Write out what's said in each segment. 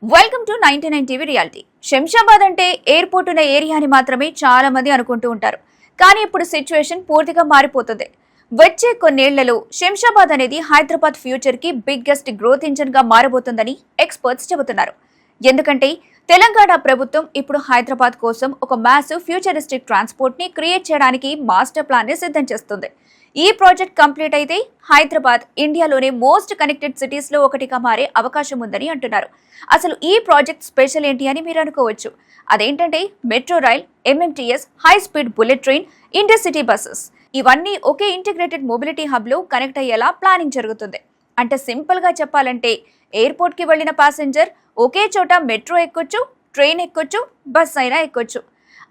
Welcome to 99 TV reality. Shamshabad అంటే airport ఉన్న area అని మాత్రమే చాలా మంది అనుకుంటూ ఉంటారు. కానీ ఇప్పుడు సిచ్యువేషన్ పూర్తిగా మారిపోతుంది. వచ్చే కొన్నేళ్లలో శంషాబాద్ అనేది హైదరాబాద్ ఫ్యూచర్ కి బిగ్గెస్ట్ గ్రోత్ ఇంజన్ గా మారబోతుందని ఎక్స్పర్ట్స్ చెబుతున్నారు. ఎందుకంటే తెలంగాణ ప్రభుత్వం ఇప్పుడు హైదరాబాద్ కోసం ఒక మ్యాసివ్ ఫ్యూచరిస్టిక్ ట్రాన్స్పోర్ట్ ని క్రియేట్ చేయడానికి మాస్టర్ ప్లాన్ ని సిద్ధం చేస్తుంది. ఈ ప్రాజెక్ట్ కంప్లీట్ అయితే హైదరాబాద్ ఇండియాలోనే మోస్ట్ కనెక్టెడ్ సిటీస్ లో ఒకటిగా మారే అవకాశం ఉందని అంటున్నారు. అసలు ఈ ప్రాజెక్ట్ స్పెషల్ ఏంటి అని మీరు అనుకోవచ్చు. అదేంటంటే metro rail, MMTS, high speed bullet train, intercity buses ఇవన్నీ ఒకే ఇంటిగ్రేటెడ్ మొబిలిటీ హబ్ లో కనెక్ట్ అయ్యేలా ప్లానింగ్ జరుగుతుంది. అంటే సింపుల్ గా చెప్పాలంటే ఎయిర్పోర్ట్ కి వెళ్లిన ప్యాసింజర్ ఒకే చోట మెట్రో ఎక్కొచ్చు, ట్రైన్ ఎక్కొచ్చు, బస్ అయినా ఎక్కొచ్చు.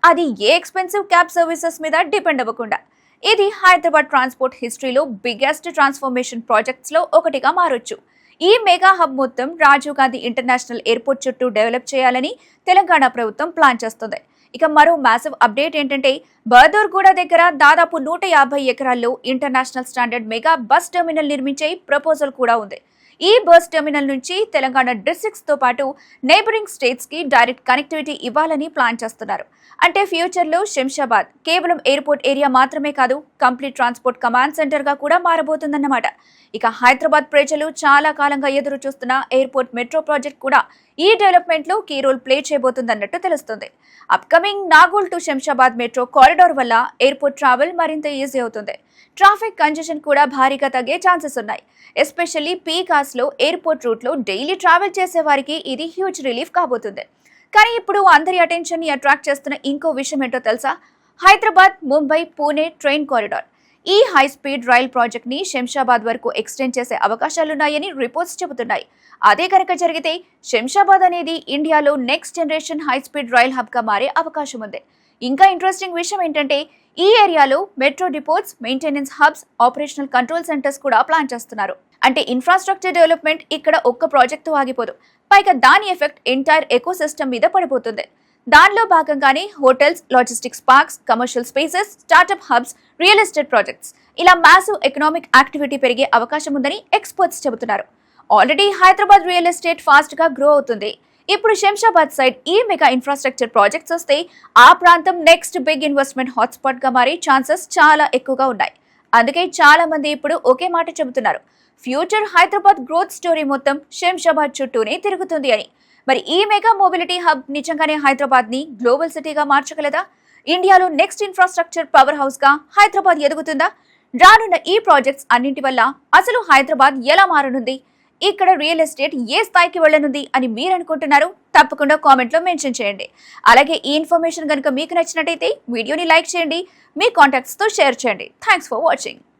అది ఏ ఎక్స్పెన్సివ్ క్యాబ్ సర్వీసెస్ మీద డిపెండ్ అవ్వకుండా. ఇది హైదరాబాద్ ట్రాన్స్పోర్ట్ హిస్టరీలో బిగ్గెస్ట్ ట్రాన్స్ఫర్మేషన్ ప్రాజెక్ట్స్ లో ఒకటిగా మారొచ్చు. ఈ మెగా హబ్ మొత్తం రాజీవ్ గాంధీ ఇంటర్నేషనల్ ఎయిర్పోర్ట్ చుట్టూ డెవలప్ చేయాలని తెలంగాణ ప్రభుత్వం ప్లాన్ చేస్తుంది. ఇక మరో మ్యాసివ్ అప్డేట్ ఏంటంటే బహదూర్గూడ దగ్గర దాదాపు 150 ఎకరాల్లో international standard mega bus terminal నిర్మించే ప్రపోజల్ కూడా ఉంది. ఈ బస్ టెర్మినల్ నుంచి తెలంగాణ డిస్ట్రిక్ట్స్ తో పాటు నైబరింగ్ స్టేట్స్ కి డైరెక్ట్ కనెక్టివిటీ ఇవ్వాలని ప్లాన్ చేస్తున్నారు. అంటే ఫ్యూచర్ లో శంషాబాద్ కేవలం ఎయిర్పోర్ట్ ఏరియా మాత్రమే కాదు, కంప్లీట్ ట్రాన్స్పోర్ట్ కమాండ్ సెంటర్ గా కూడా మారబోతుందన్నమాట. ఇక హైదరాబాద్ ప్రజలు చాలా కాలంగా ఎదురు చూస్తున్న ఎయిర్పోర్ట్ మెట్రో ప్రాజెక్ట్ కూడా ఈ డెవలప్మెంట్ లో కీ రోల్ ప్లే చేయబోతుందన్నట్టు తెలుస్తుంది. Upcoming Nagole to Shamshabad metro corridor వల్ల ఎయిర్పోర్ట్ ట్రావెల్ మరింత ఈజీ అవుతుంది. ట్రాఫిక్ కంజెషన్ కూడా భారీగా తగ్గే ఛాన్సెస్ ఉన్నాయి. ఎస్పెషల్లీ పీక్ అవర్స్ లో ఎయిర్పోర్ట్ రూట్ లో డైలీ ట్రావెల్ చేసే వారికి ఇది హ్యూజ్ రిలీఫ్ కాబోతుంది. కానీ ఇప్పుడు అందరి అటెన్షన్ ని అట్రాక్ట్ చేస్తున్న ఇంకో విషయం ఏంటో తెలుసా? Hyderabad, Mumbai, Pune train corridor. ఈ హై స్పీడ్ రైల్ ప్రాజెక్ట్ ని శంషాబాద్ వరకు ఎక్స్టెండ్ చేసే అవకాశాలున్నాయని రిపోర్ట్స్ చెబుతున్నాయి. అదే కనుక జరిగితే శంషాబాద్ అనేది ఇండియాలో next generation high speed rail hub గా మారే అవకాశం ఉంది. ఇంకా ఇంట్రెస్టింగ్ విషయం ఏంటంటే ఈ ఏరియాలో metro depots, maintenance hubs, operational control centres కూడా ప్లాన్ చేస్తున్నారు. అంటే ఇన్ఫ్రాస్ట్రక్చర్ డెవలప్మెంట్ ఇక్కడ ఒక్క ప్రాజెక్టు ఆగిపోదు. పైగా దాని ఎఫెక్ట్ ఎంటైర్ ఎకో సిస్టమ్ మీద పడిపోతుంది. దానిలో భాగంగానే hotels, logistics parks, commercial spaces, startup hubs, real estate projects ఇలా మ్యాసివ్ ఎకనామిక్ యాక్టివిటీ పెరిగే అవకాశం ఉందని ఎక్స్పర్ట్స్ చెబుతున్నారు. Already Hyderabad real estate fast గా గ్రో అవుతుంది. ఇప్పుడు శంషాబాద్ సైడ్ ఈ మెగా ఇన్ఫ్రాస్ట్రక్చర్ ప్రాజెక్ట్స్ వస్తే ఆ ప్రాంతం నెక్స్ట్ బిగ్ ఇన్వెస్ట్మెంట్ హాట్స్పాట్ గా మారే ఛాన్సెస్ చాలా ఎక్కువగా ఉన్నాయి. అందుకే చాలా మంది ఇప్పుడు ఒకే మాట చెబుతున్నారు, ఫ్యూచర్ హైదరాబాద్ గ్రోత్ స్టోరీ మొత్తం శంషాబాద్ చుట్టూనే తిరుగుతుంది అని. మరి ఈ మెగా మొబిలిటీ హబ్ నిజంగానే హైదరాబాద్ ని గ్లోబల్ సిటీగా మార్చగలదా? ఇండియాలో నెక్స్ట్ ఇన్ఫ్రాస్ట్రక్చర్ పవర్ హౌస్ గా హైదరాబాద్ ఎదుగుతుందా? రానున్న ఈ ప్రాజెక్ట్స్ అన్నింటి వల్ల అసలు హైదరాబాద్ ఎలా మారనుంది? ఇక్కడ రియల్ ఎస్టేట్ ఏ స్థాయికి వెళ్ళనుంది అని మీరు అనుకుంటున్నారు? తప్పకుండా కామెంట్ లో మెన్షన్ చేయండి. అలాగే ఈ ఇన్ఫర్మేషన్ కనుక మీకు నచ్చినట్టయితే వీడియోని లైక్ చేయండి, మీ కాంటాక్ట్స్ తో షేర్ చేయండి. Thanks for watching.